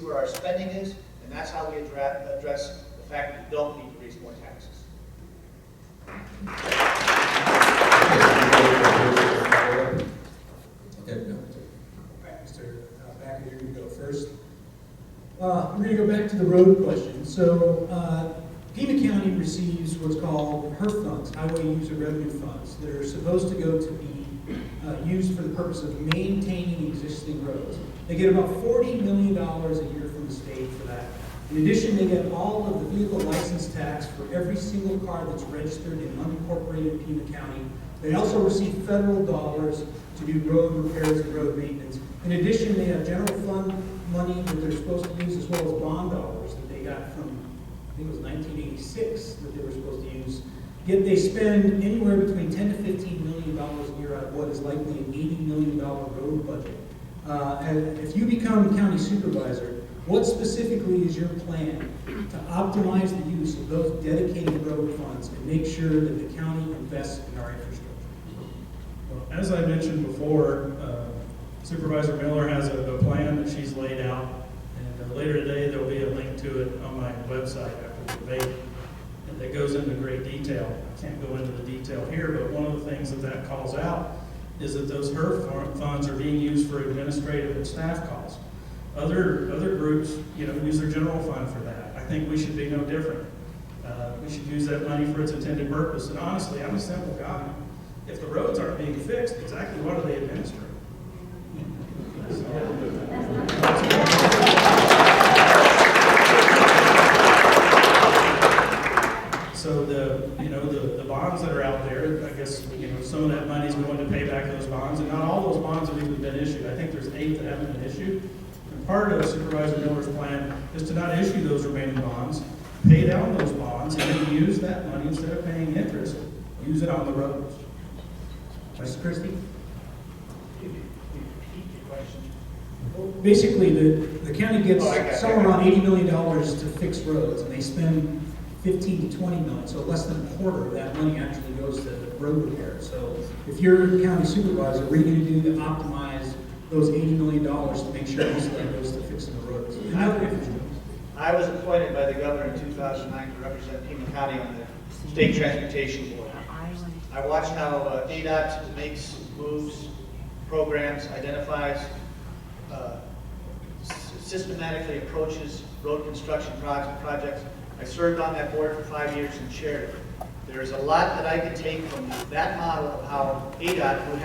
see where our spending is, and that's how we address the fact that we don't need to raise more taxes. Okay, no. Right, Mr. Backer, you're going to go first. I'm going to go back to the road question. So, Pima County receives what's called HERF funds, Highway User Revenue Funds, that are supposed to go to be used for the purpose of maintaining existing roads. They get about $40 million a year from the state for that. In addition, they get all of the vehicle license tax for every single car that's registered in unincorporated Pima County. They also receive federal dollars to do road repairs and road maintenance. In addition, they have general fund money that they're supposed to use, as well as bond dollars that they got from, I think it was 1986, that they were supposed to use. Yet they spend anywhere between $10 to $15 million a year out of what is likely an $80 million road budget. And if you become county supervisor, what specifically is your plan to optimize the use of those dedicated road funds and make sure that the county invests in our infrastructure? Well, as I mentioned before, Supervisor Miller has a plan that she's laid out, and later today there'll be a link to it on my website after the debate, and that goes into great detail. I can't go into the detail here, but one of the things that calls out is that those HERF funds are being used for administrative and staff costs. Other groups, use their general fund for that. I think we should be no different. We should use that money for its intended purpose. And honestly, I'm a simple guy. If the roads aren't being fixed, exactly what are they administering? So the bonds that are out there, I guess some of that money is going to pay back those bonds, and not all those bonds have even been issued. I think there's 8 that haven't been issued. And part of Supervisor Miller's plan is to not issue those remaining bonds, pay down those bonds, and then use that money instead of paying interest, use it on the roads. Vice Christy? Basically, the county gets somewhere around $80 million to fix roads, and they spend 15 to 20 million, so less than a quarter of that money actually goes to road repair. So if you're a county supervisor, what are you going to do to optimize those $80 million to make sure most of that goes to fixing the roads? I was appointed by the governor in 2009 to represent Pima County on the State Transportation Board. I watched how ADOT makes moves, programs, identifies, systematically approaches road construction projects. I served on that board for 5 years and chaired it. There's a lot that I can take from that model of how ADOT, who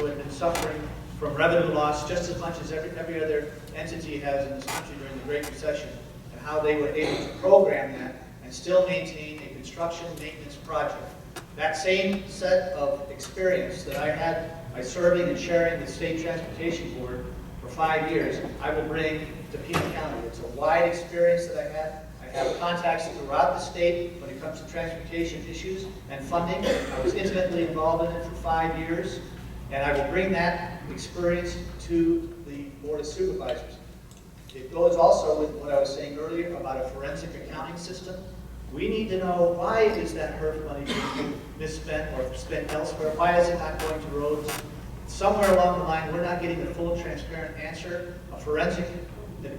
had been suffering from revenue loss just as much as every other entity has in this country during the Great Recession, and how they were able to program that and still maintain a construction maintenance project. That same set of experience that I had by serving and chairing the State Transportation Board for 5 years, I will bring to Pima County. It's a wide experience that I had. I have contacts throughout the state when it comes to transportation issues and funding. I was intimately involved in it for 5 years, and I will bring that experience to the Board of Supervisors. It goes also with what I was saying earlier about a forensic accounting system. We need to know, why is that HERF money being misspent or spent elsewhere? Why is it not going to roads? Somewhere along the line, we're not getting a full, transparent answer. A forensic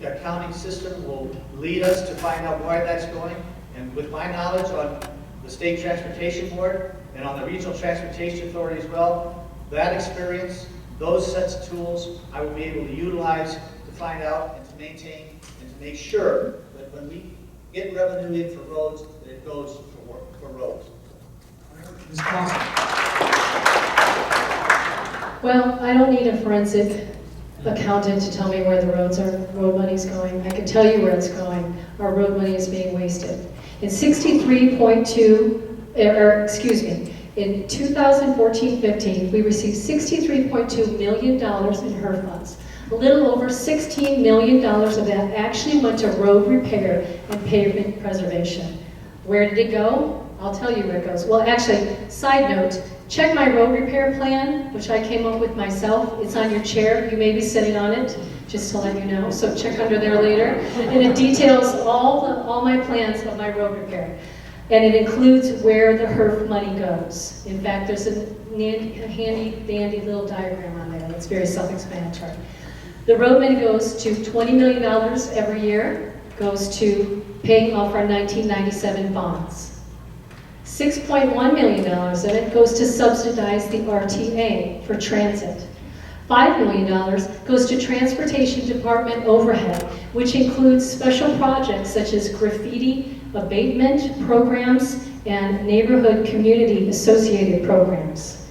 accounting system will lead us to find out why that's going. And with my knowledge on the State Transportation Board and on the Regional Transportation Authority as well, that experience, those sets of tools, I will be able to utilize to find out and to maintain and to make sure that when we get revenue in for roads, that it goes for roads. Ms. Closen. Well, I don't need a forensic accountant to tell me where the road money's going. I can tell you where it's going. Our road money is being wasted. In 2014-15, we received $63.2 million in HERF funds. A little over $16 million of that actually went to road repair and pavement preservation. Where did it go? I'll tell you where it goes. Well, actually, side note, check my road repair plan, which I came up with myself. It's on your chair. You may be sitting on it, just to let you know. So check under there later. And it details all my plans of my road repair. And it includes where the HERF money goes. In fact, there's a handy dandy little diagram on there. It's very self-explanatory. The road money goes to $20 million every year, goes to paying off our 1997 bonds. $6.1 million of it goes to subsidize the RTA for transit. $5 million goes to Transportation Department overhead, which includes special projects such as graffiti abatement programs and neighborhood community associated programs.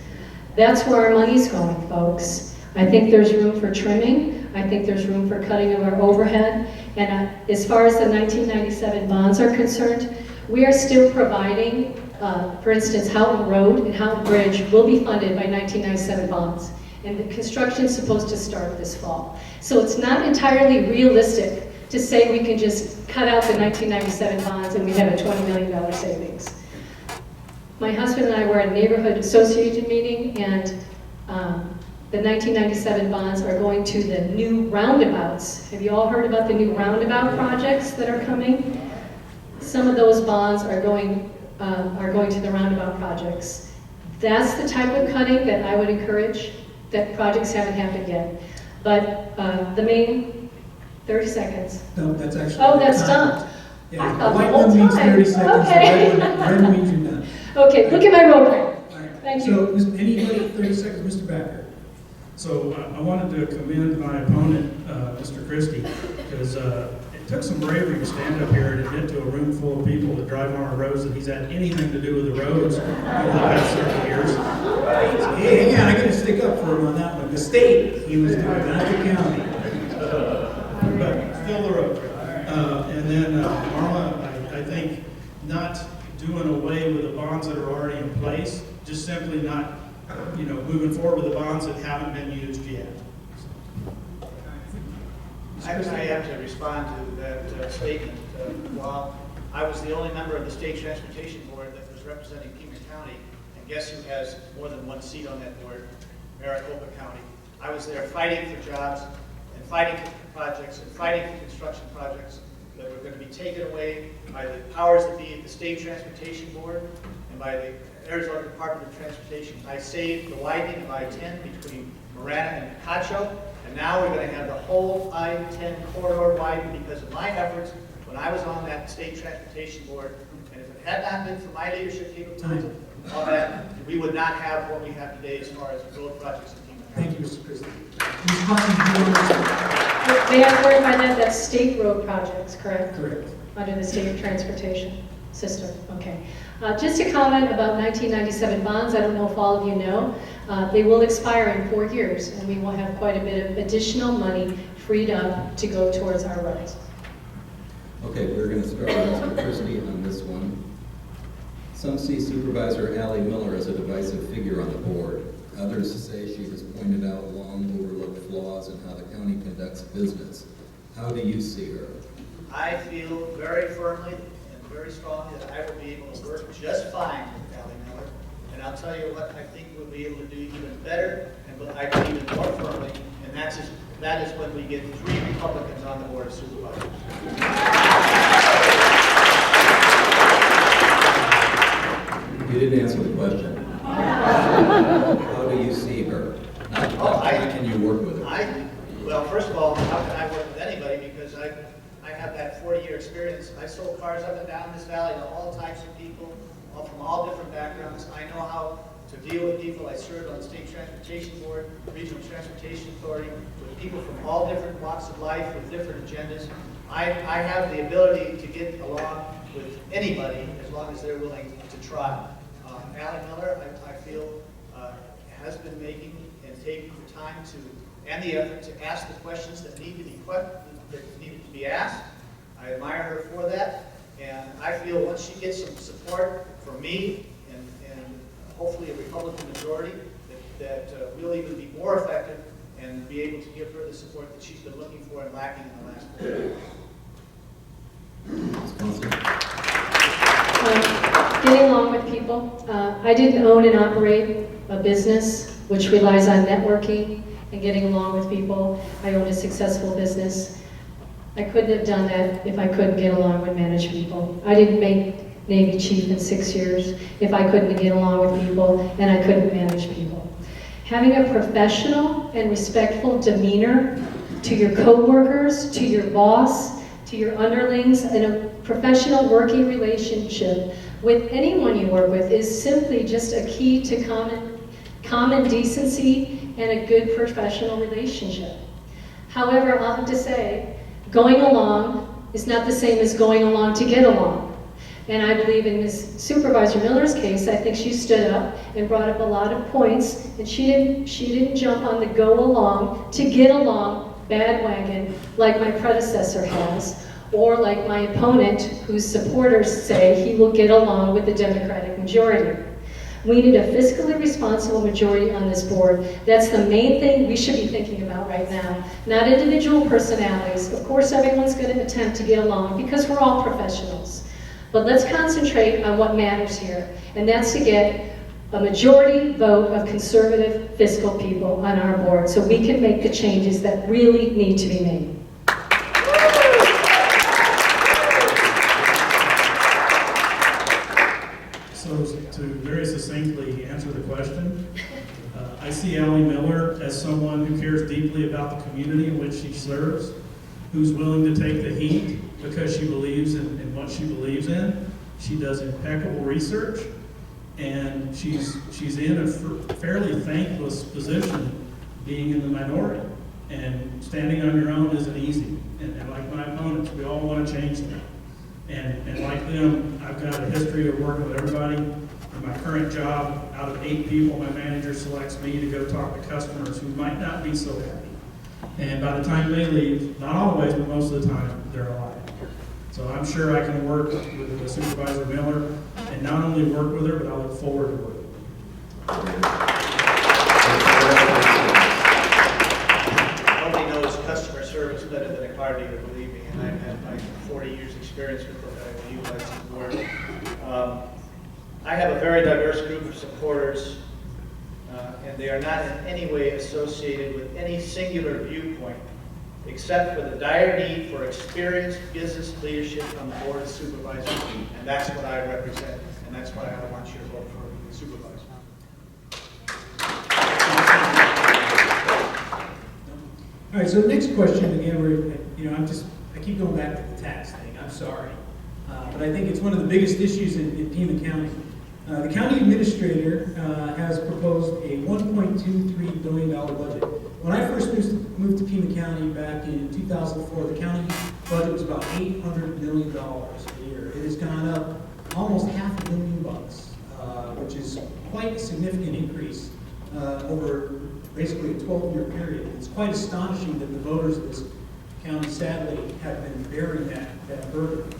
That's where our money's going, folks. I think there's room for trimming. I think there's room for cutting of our overhead. And as far as the 1997 bonds are concerned, we are still providing, for instance, Houghton Road and Houghton Bridge will be funded by 1997 bonds. And the construction is supposed to start this fall. So it's not entirely realistic to say we can just cut out the 1997 bonds and we have a $20 million savings. My husband and I were at a neighborhood association meeting, and the 1997 bonds are going to the new roundabouts. Have you all heard about the new roundabout projects that are coming? Some of those bonds are going to the roundabout projects. That's the type of cutting that I would encourage. That projects haven't happened yet. But the main 30 seconds. No, that's actually. Oh, that's done. Yeah, I the thought the white whole one means time. 30 seconds, Okay. the red one means you're done. Okay, look at my road plan. All right. Thank So, anybody, 30 seconds, Mr. Backer. So I wanted to commend my opponent, Mr. Christy, because it took some bravery to stand up here and admit to a room full of people that drive on our roads that he's had anything to do with the roads over the past several years. Hey, hang on, I gotta stick up for him on that one. The state, he was doing, not the county. But still the road. And then, Marla, I think not doing away with the bonds that are already in place, just simply not, moving forward with the bonds that haven't been used yet. I have to respond to that statement. While I was the only member of the State Transportation Board that was representing Pima County, and guess who has more than one seat on that board? Maricopa County. I was there fighting for jobs and fighting for projects and fighting for construction projects that were going to be taken away by the powers that be at the State Transportation Board and by the Arizona Department of Transportation. I saved the widening of I-10 between Marana and Cacho, and now we're going to have the whole I-10 corridor widened because of my efforts when I was on that State Transportation Board. And if it had not been for my leadership capabilities on that, we would not have what we have today as far as road projects in Pima. Thank you, Mr. Christie. Ms. Hawkins, May I clarify that? That's state road projects, correct? correct. Under the state transportation system, okay. Just a comment about 1997 bonds. I don't know if all of you know. They will expire in 4 years, and we will have quite a bit of additional money freed up to go towards our roads. Okay, we're going to start with Mr. Christie on this one. Some see Supervisor Allie Miller as a divisive figure on the board. Others say she has pointed out long overlooked flaws in how the county conducts business. How do you see her? I feel very firmly and very strongly that I will be able to work just fine with Allie Miller. And I'll tell you what I think we'll be able to do even better and I believe even more firmly, and that is when we get 3 Republicans on the Board of Supervisors. You didn't answer the question. How do you see her? How can you work with her? Well, first of all, how can I work with anybody? Because I have that 40-year experience. I sold cars up and down this valley to all types of people, all from all different backgrounds. I know how to deal with people. I served on the State Transportation Board, Regional Transportation Authority, with people from all different walks of life with different agendas. I have the ability to get along with anybody as long as they're willing to try. Allie Miller, I feel, has been making and taking the time and the effort to ask the questions that needed to be asked. I admire her for that, and I feel once she gets some support from me and hopefully a Republican majority, that we'll even be more effective and be able to give her the support that she's been looking for and lacking in the last 4 years. Getting along with people. I didn't own and operate a business which relies on networking and getting along with people. I owned a successful business. I couldn't have done that if I couldn't get along and manage people. I didn't make Navy Chief in 6 years if I couldn't get along with people and I couldn't manage people. Having a professional and respectful demeanor to your coworkers, to your boss, to your underlings, and a professional working relationship with anyone you work with is simply just a key to common decency and a good professional relationship. However, I'll have to say, going along is not the same as going along to get along. And I believe in Ms. Supervisor Miller's case, I think she stood up and brought up a lot of points, and she didn't jump on the go along to get along bandwagon like my predecessor has, or like my opponent, whose supporters say he will get along with the Democratic majority. We need a fiscally responsible majority on this board. That's the main thing we should be thinking about right now, not individual personalities. Of course, everyone's going to attempt to get along because we're all professionals. But let's concentrate on what matters here, and that's to get a majority vote of conservative fiscal people on our board so we can make the changes that really need to be made. So to very succinctly answer the question, I see Allie Miller as someone who cares deeply about the community in which she serves, who's willing to take the heat because she believes in what she believes in. She does impeccable research, and she's in a fairly thankless position being in the minority. And standing on your own isn't easy. And like my opponents, we all want to change that. And like them, I've got a history of working with everybody. In my current job, out of 8 people, my manager selects me to go talk to customers who might not be so happy. And by the time they leave, not always, but most of the time, they're alive. So I'm sure I can work with Supervisor Miller, and not only work with her, but I look forward to working with her. Nobody knows customer service better than a car dealer, believe me, and I've had my 40 years experience with what I will utilize this board. I have a very diverse group of supporters, and they are not in any way associated with any singular viewpoint, except for the dire need for experienced business leadership on the Board of Supervisors, and that's what I represent, and that's why I want you to vote for the supervisor. All right, so the next question, again, I keep going back to the tax thing, I'm sorry. But I think it's one of the biggest issues in Pima County. The county administrator has proposed a $1.23 billion budget. When I first moved to Pima County back in 2004, the county budget was about $800 million a year. It has gone up almost $500,000, which is quite a significant increase over basically a 12-year period. It's quite astonishing that the voters of this county sadly have been bearing that burden.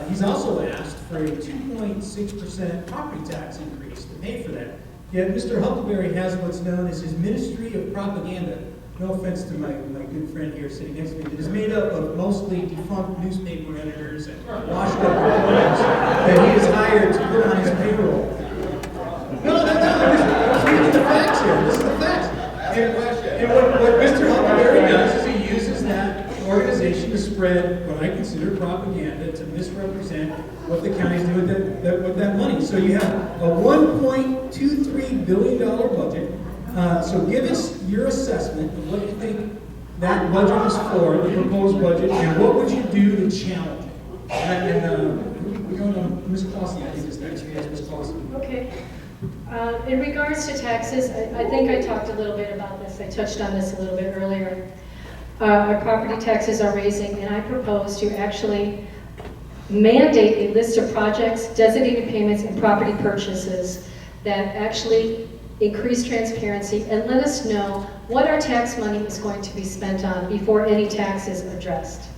He's also asked for a 2.6% property tax increase to pay for that. Yet Mr. Huckleberry has what's known as his Ministry of Propaganda. No offense to my good friend here sitting next to me, that is made up of mostly defunct newspaper editors and washed up reporters that he has hired to put on his payroll. No, I'm just reading the facts here. This is the facts. And what Mr. Huckleberry does is he uses that organization to spread what I consider propaganda to misrepresent what the county's doing with that money. So you have a $1.23 billion budget. So give us your assessment of what you think that budget is for, the proposed budget, and what would you do to challenge it? And we're going to Ms. Closen, I think is next. Yes, Ms. Closen. Okay. In regards to taxes, I think I talked a little bit about this. I touched on this a little bit earlier. Our property taxes are raising, and I propose to actually mandate a list of projects, designated payments, and property purchases that actually increase transparency and let us know what our tax money is going to be spent on before any tax is addressed.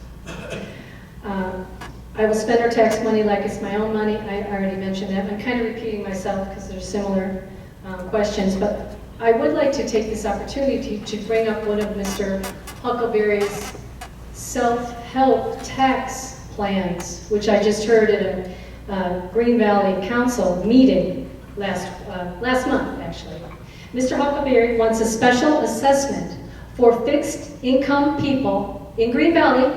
I will spend our tax money like it's my own money. I already mentioned that. I'm kind of repeating myself because there's similar questions, but I would like to take this opportunity to bring up one of Mr. Huckleberry's self-help tax plans, which I just heard at a Green Valley Council meeting last month, actually. Mr. Huckleberry wants a special assessment for fixed income people in Green Valley